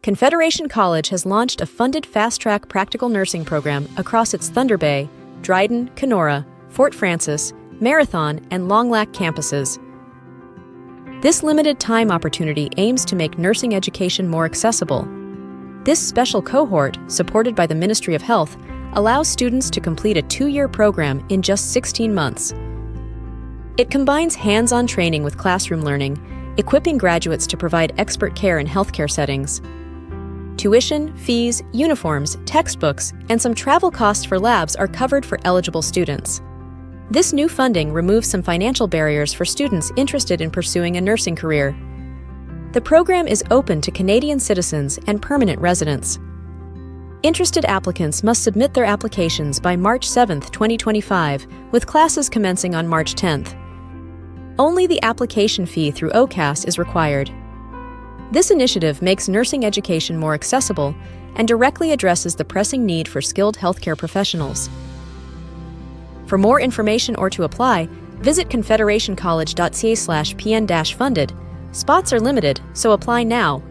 Confederation College has launched a funded fast-track practical nursing program across its Thunder Bay, Dryden, Kenora, Fort Francis, Marathon, and Long Lac campuses. This limited-time opportunity aims to make nursing education more accessible. This special cohort, supported by the Ministry of Health, allows students to complete a 2-year program in just 16 months. It combines hands-on training with classroom learning, equipping graduates to provide expert care in healthcare settings. Tuition, fees, uniforms, textbooks, and some travel costs for labs are covered for eligible students. This new funding removes some financial barriers for students interested in pursuing a nursing career. The program is open to Canadian citizens and permanent residents. Interested applicants must submit their applications by March 7, 2025, with classes commencing on March 10th. Only the application fee through OCAS is required. This initiative makes nursing education more accessible and directly addresses the pressing need for skilled healthcare professionals. For more information or to apply, visit confederationcollege.ca/pn-funded. Spots are limited, so apply now